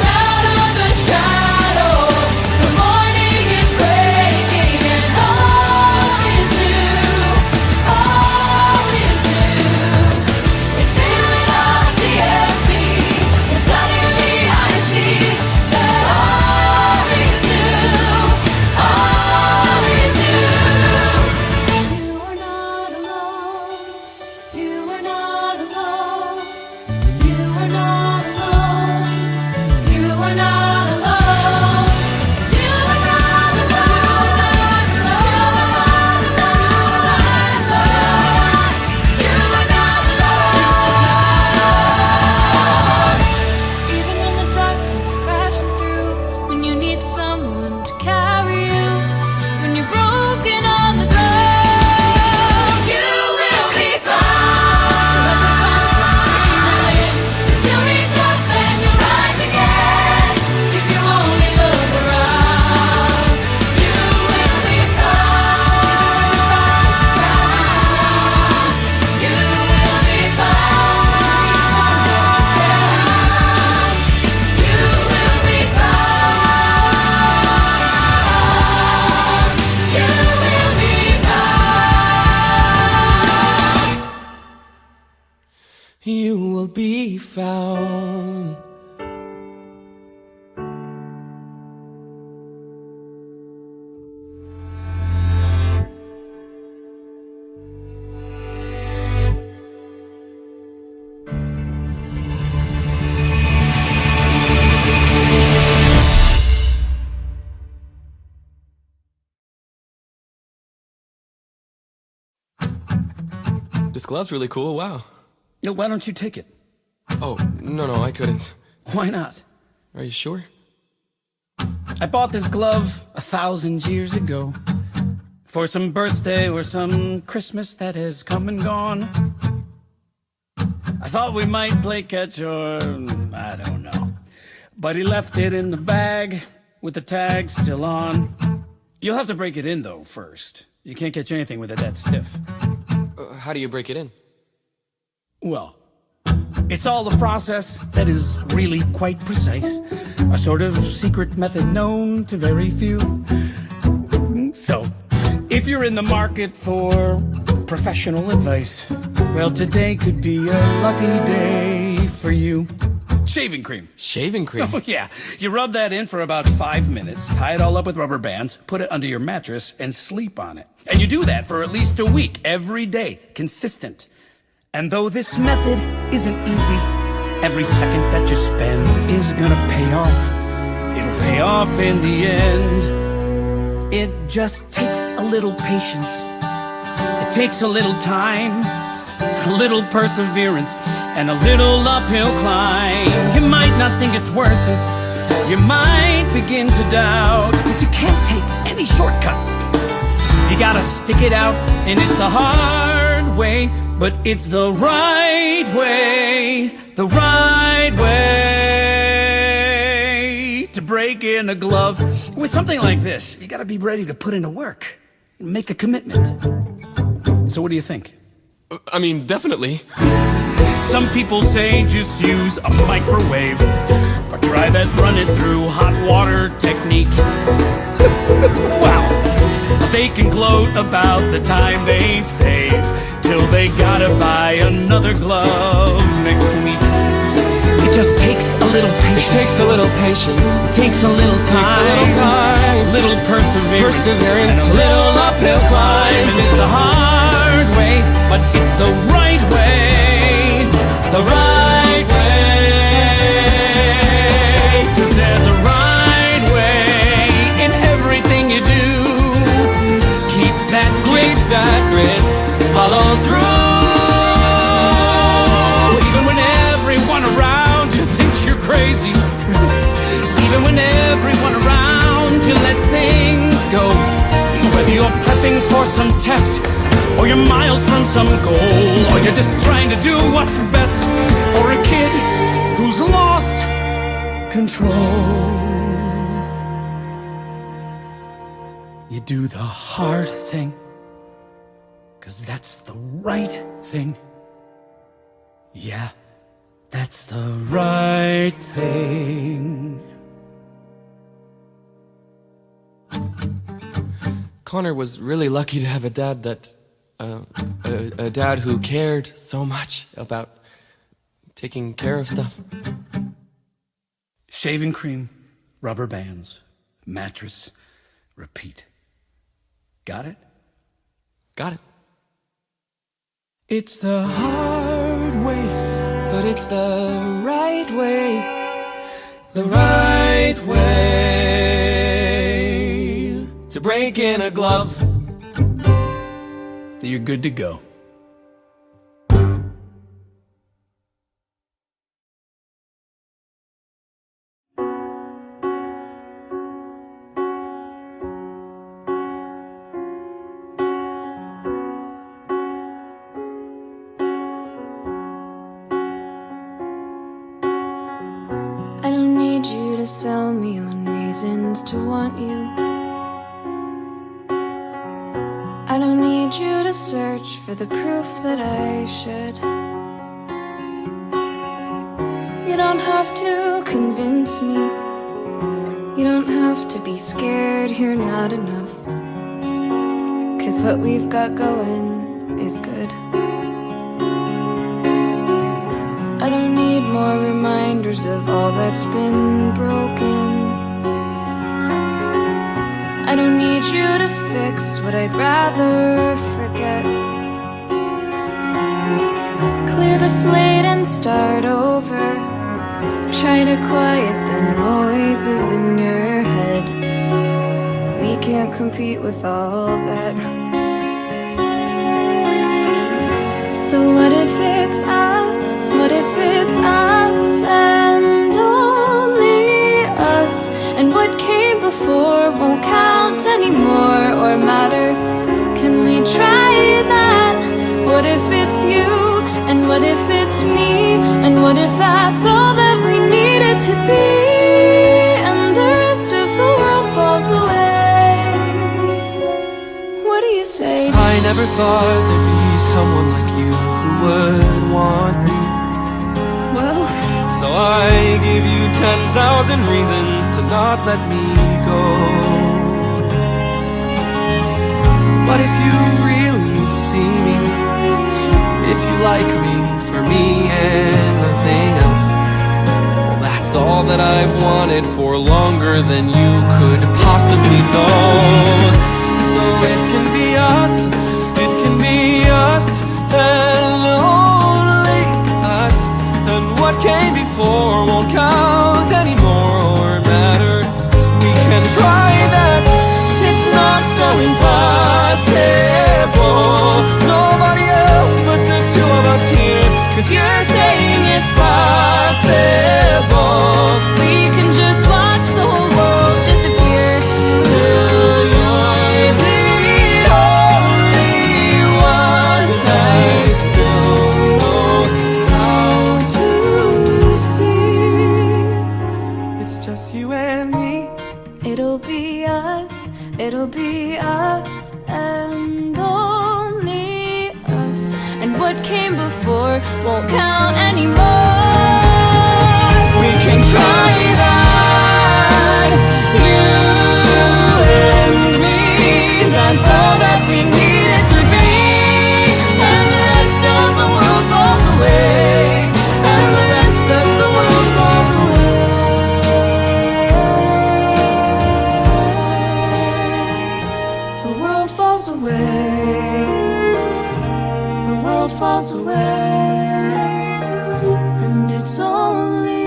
Out of the shadows, the morning is breaking and all is new. All is new. It's filling up the empty, and suddenly I see that all is new. All is new. You are not alone. You are not alone. You are not alone. You are not alone. You are not alone. You are not alone. Even when the dark comes crashing through, when you need someone to carry you, when you're broken on the ground, you will be found. So let the sun come streaming in, 'cause you'll reach up and you'll rise again. If you only look around, you will be found. You will be found. You will be found. You will be found. You will be found. This glove's really cool. Wow. No, why don't you take it? Oh, no, I couldn't. Why not? Are you sure? I bought this glove 1,000 years ago for some birthday or some Christmas that has come and gone. I thought we might play catch or I don't know. But he left it in the bag with the tag still on. You'll have to break it in though first. You can't catch anything with it that stiff. How do you break it in? Well, it's all the process that is really quite precise. A sort of secret method known to very few. So, if you're in the market for professional advice, well, today could be a lucky day for you. Shaving cream. Shaving cream? Oh, yeah. You rub that in for about 5 minutes, tie it all up with rubber bands, put it under your mattress, and sleep on it. And you do that for at least a week, every day, consistent. And though this method isn't easy, Every second that you spend is gonna pay off. It'll pay off in the end. It just takes a little patience. It takes a little time, a little perseverance, and a little uphill climb. You might not think it's worth it. You might begin to doubt, but you can't take any shortcuts. You gotta stick it out, and it's the hard way, but it's the right way. The right way to break in a glove. With something like this, you gotta be ready to put in the work and make a commitment. So what do you think? I mean, definitely. Some people say just use a microwave, or try that run it through hot water technique. Wow, they can gloat about the time they save, till they gotta buy another glove next week. It just takes a little patience. It takes a little patience. It takes a little time. A little perseverance. And a little uphill climb. And it's the hard way, but it's the right way. The right way. 'Cause there's a right way in everything you do. Keep that grit, follow through. Even when everyone around you thinks you're crazy, even when everyone around you lets things go. Whether you're prepping for some test, or you're miles from some goal, or you're just trying to do what's best for a kid who's lost control. You do the hard thing, 'cause that's the right thing. Yeah, that's the right thing. Connor was really lucky to have a dad that a dad who cared so much about taking care of stuff. Shaving cream, rubber bands, mattress, repeat. Got it? Got it. It's the hard way, but it's the right way. The right way to break in a glove. You're good to go. I don't need you to sell me on reasons to want you. I don't need you to search for the proof that I should. You don't have to convince me. You don't have to be scared you're not enough. 'Cause what we've got going is good. I don't need more reminders of all that's been broken. I don't need you to fix what I'd rather forget. Clear the slate and start over. Try to quiet the noises in your head. We can't compete with all that. So what if it's us? What if it's us and only us? And what came before won't count anymore or matter. Can we try that? What if it's you? And what if it's me? And what if that's all that we needed to be? And the rest of the world falls away. What do you say? I never thought there'd be someone like you who would want me. Well, so I give you 10,000 reasons to not let me go. But if you really see me, if you like me for me and nothing else, well, that's all that I've wanted for longer than you could possibly know. So it can be us, it can be us, and only us. And what came before won't count anymore or matter. We can try that, it's not so impossible. Nobody else but the two of us here, 'cause you're saying it's possible. We can just watch the whole world disappear till you're the only one. I still know how to see. It's just you and me. It'll be us, it'll be us, and only us. And what came before won't count anymore. We can try that, you and me. That's all that we need it to be. And the rest of the world falls away. And the rest of the world falls away. The world falls away. The world falls away. And it's only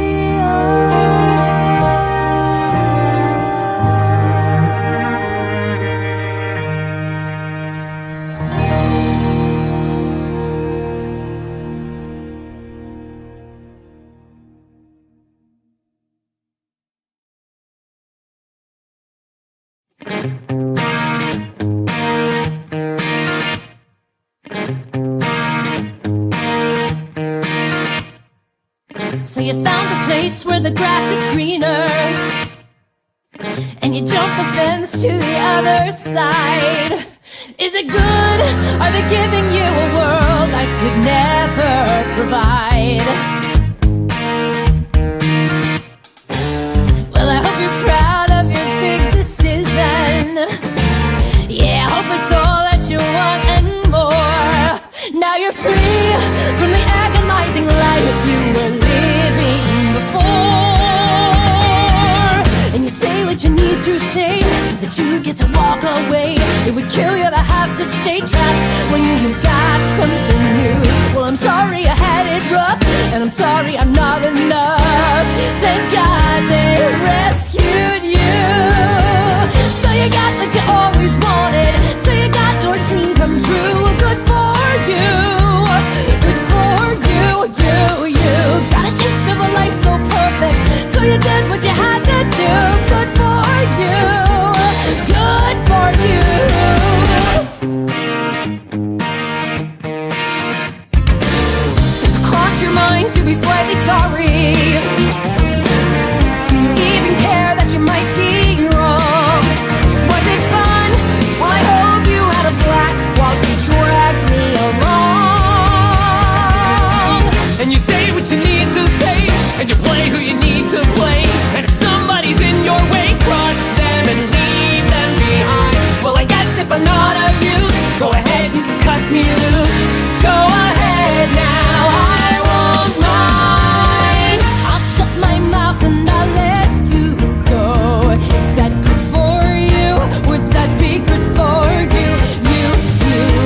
So you found a place where the grass is greener, and you jump the fence to the other side. Is it good? Are they giving you a world I could never provide? Well, I hope you're proud of your big decision. Yeah, I hope it's all that you want and more. Now you're free from the agonizing life you were living before. And you say what you need to say so that you get to walk away. It would kill you to have to stay trapped when you've got something new. Well, I'm sorry I had it rough, and I'm sorry I'm not enough. Thank God they rescued you. So you got what you always wanted, so you got your dream come true. Good for you, good for you, you got a taste of a life so perfect, so you did what you had to do. Good for you, good for you. Just cross your mind to be slightly sorry. Do you even care that you might be wrong? Was it fun? Well, I hope you had a blast while you dragged me along. And you say what you need to say, and you play who you need to play. And if somebody's in your way, crush them and leave them behind. Well, I guess if I'm not of use, go ahead and cut me loose. Go ahead now, I won't mind. I'll shut my mouth and I'll let you go. Is that good for you? Would that be good for you? You,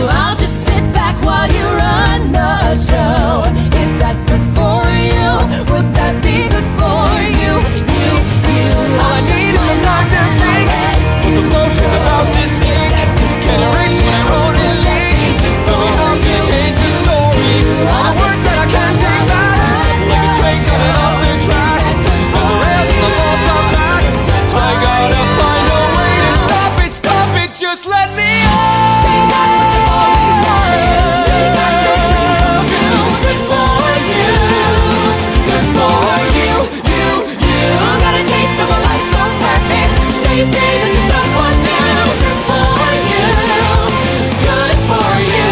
I'll just sit back while you run the show. Is that good for you? Would that be good for you? All I need is some time to think, but the boat is about to sink. Can erase my road and link. Tell me how can I change the story? All the words that I can't take back, like a train coming off the track. As the rails and the bolts are cracked, I gotta find a way to stop it, just let me on. Say that what you always wanted. Say that your dream comes true. Good for you, good for you, you got a taste of a life so perfect. Now you say that you're someone new. Good for you, good for you,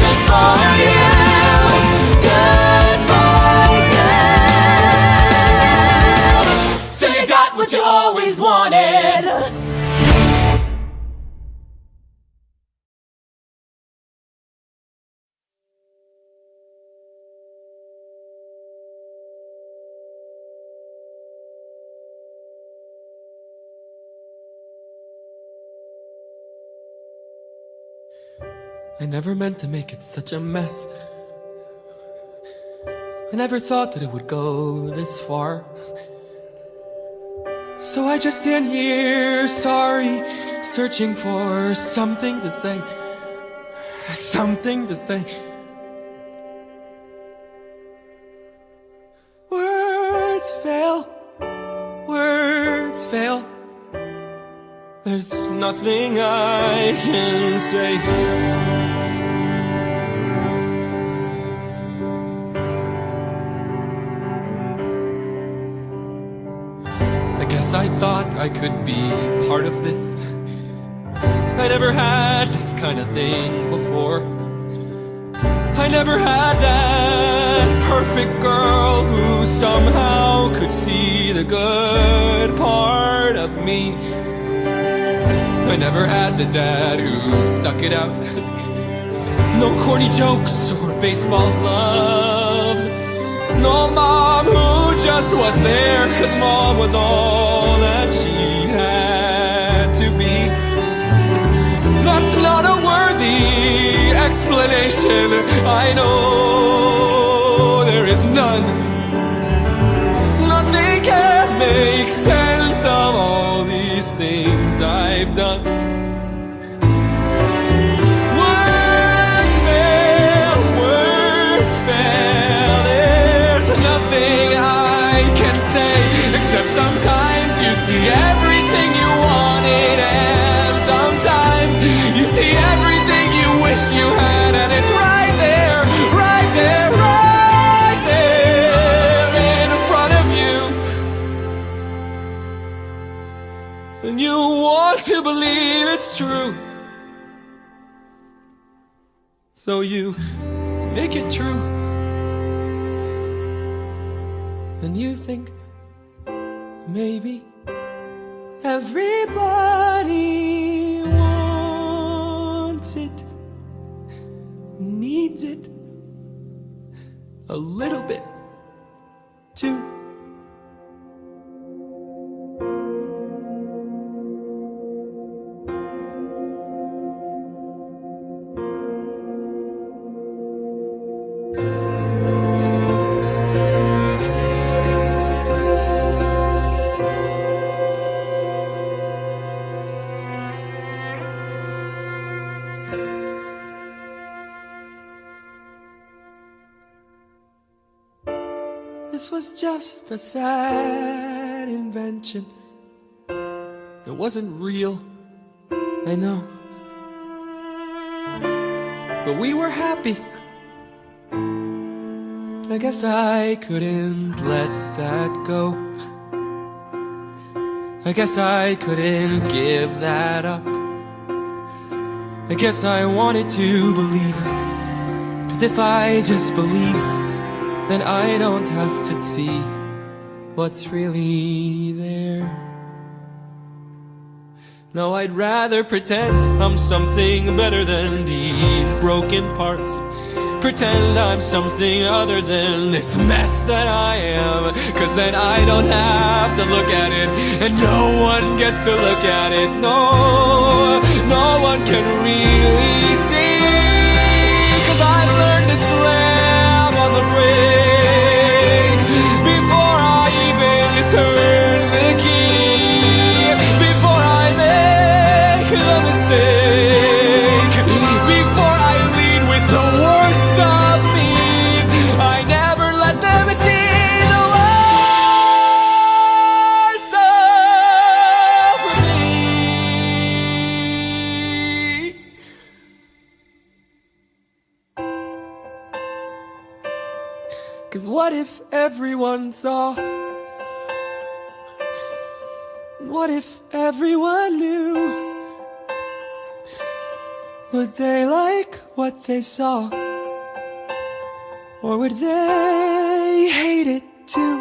good for you, good for you. Say you got what you always wanted. I never meant to make it such a mess. I I never thought that it would go this far. So I just stand here, sorry, searching for something to say. Something to say. Words fail. Words fail. There's nothing I can say. I guess I thought I could be part of this. I never had this kind of thing before. I never had that perfect girl who somehow could see the good part of me. I never had the dad who stuck it out. No corny jokes or baseball gloves. No mom who just was there 'cause mom was all that she had to be. That's not a worthy explanation. I know there is none. Nothing can make sense of all these things I've done. Words fail, words fail. There's nothing I can say except sometimes you see everything you wanted, and sometimes you see everything you wish you had, and it's right there, right there, right there in front of you. And you want to believe it's true, so you make it true. And you think maybe everybody wants it, needs it a little bit too. This was just a sad invention that wasn't real, I know. But we were happy. I guess I couldn't let that go. I guess I couldn't give that up. I guess I wanted to believe, 'cause if I just believe, then I don't have to see what's really there. No, I'd rather pretend I'm something better than these broken parts. Pretend I'm something other than this mess that I am, 'cause then I don't have to look at it, and no one gets to look at it. No, no one can really see, 'cause I've learned to slam on the brake before I even turn the key, before I make the mistake, before I lead with the worst of me. I never let them see the worst of me. 'Cause what if everyone saw? What if everyone knew? Would they like what they saw? Or would they hate it too?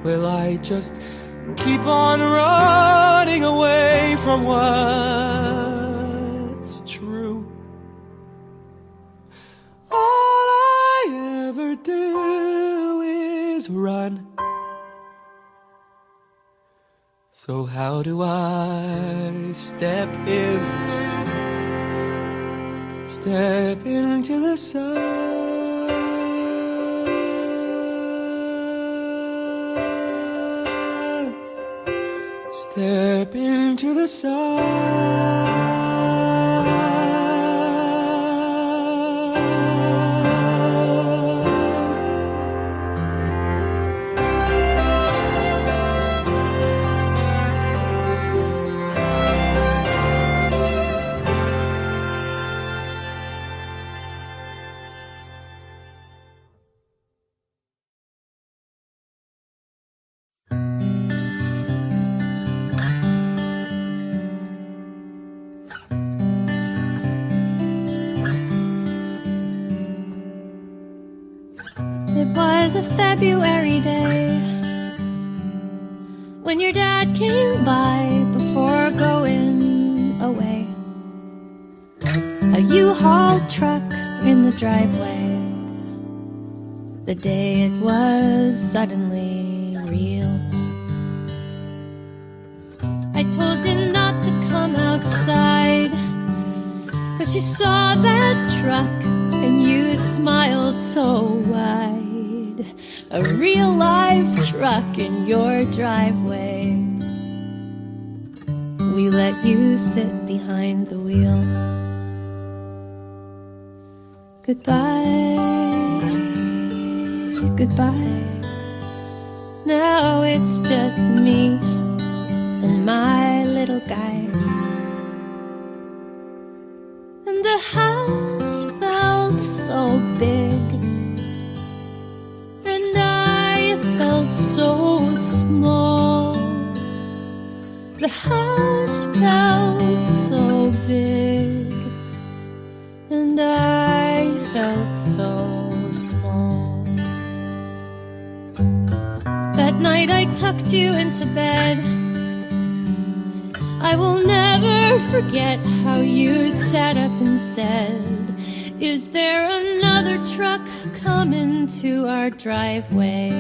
Will I just keep on running away from what's true? All I ever do is run. So how do I step into the sun? Step into the sun. It was a February day when your dad came by before going away. A U-Haul truck in the driveway. The day it was suddenly real. I told you not to come outside, but you saw that truck and you smiled so wide. A real live truck in your driveway. We let you sit behind the wheel. Goodbye, goodbye. Now it's just me and my little guy. And the house felt so big, and I felt so small. The house felt so big, and I felt so small. That night I tucked you into bed. I will never forget how you sat up and said, "Is there another truck coming to our driveway?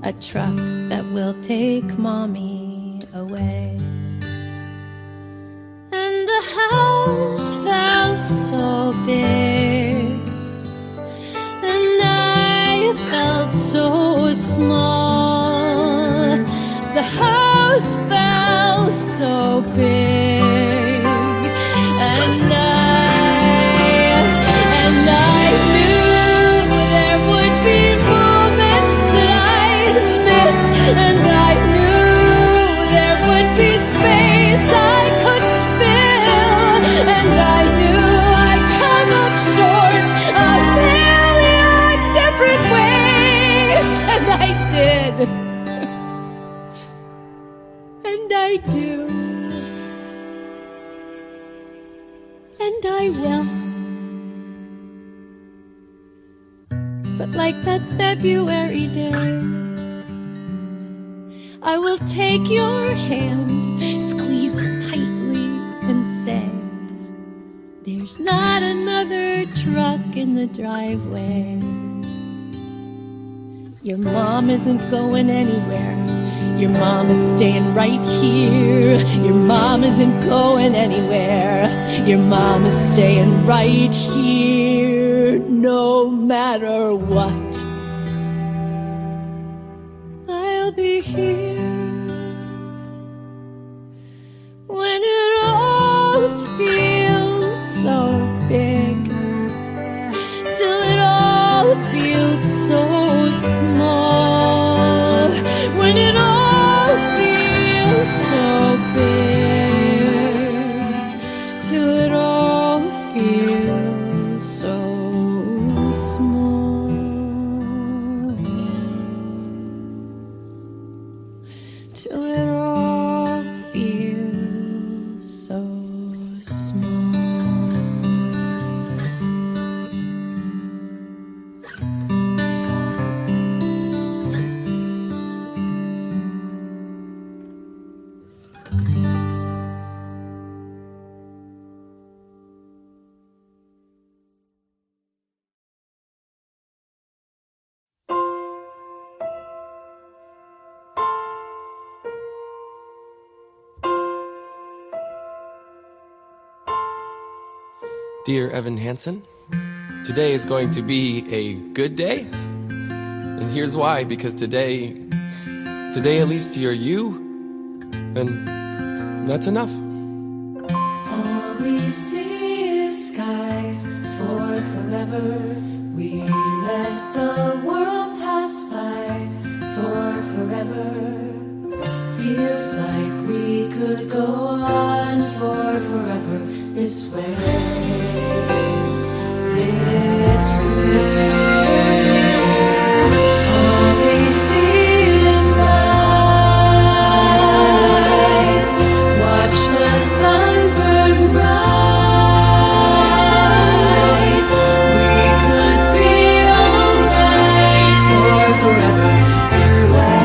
A truck that will take Mommy away." And the house felt so big, and I felt so small. The house felt so big, and I knew there would be moments that I'd miss, and I knew there would be space I couldn't fill, and I knew I'd come up short a million different ways, and I did. And I do, and I will. But like that February day, I will take your hand, squeeze it tightly, and say, "There's not another truck in the driveway." Your mom isn't going anywhere. Your mom is staying right here. Your mom isn't going anywhere. Your mom is staying right here, no matter what. I'll be here when it all feels so big, till it all feels so small. When it all feels so big, till it all feels so small. Till it all feels so small. Dear Evan Hansen, today is going to be a good day. And here's why, because today at least you're you, And that's enough. All we see is sky for forever. We let the world pass by for forever. Feels like we could go on for forever this way. This way. All we see is white. Watch the sun burn bright. We could be alright for forever this way.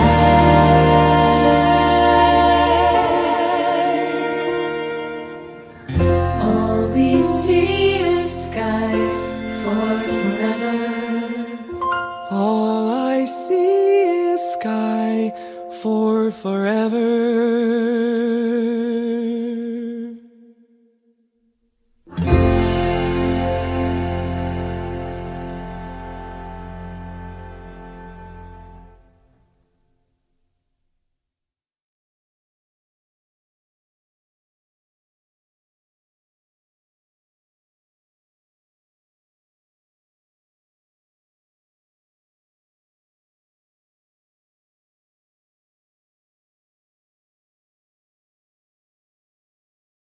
All we see is sky for forever. All I see is sky for forever.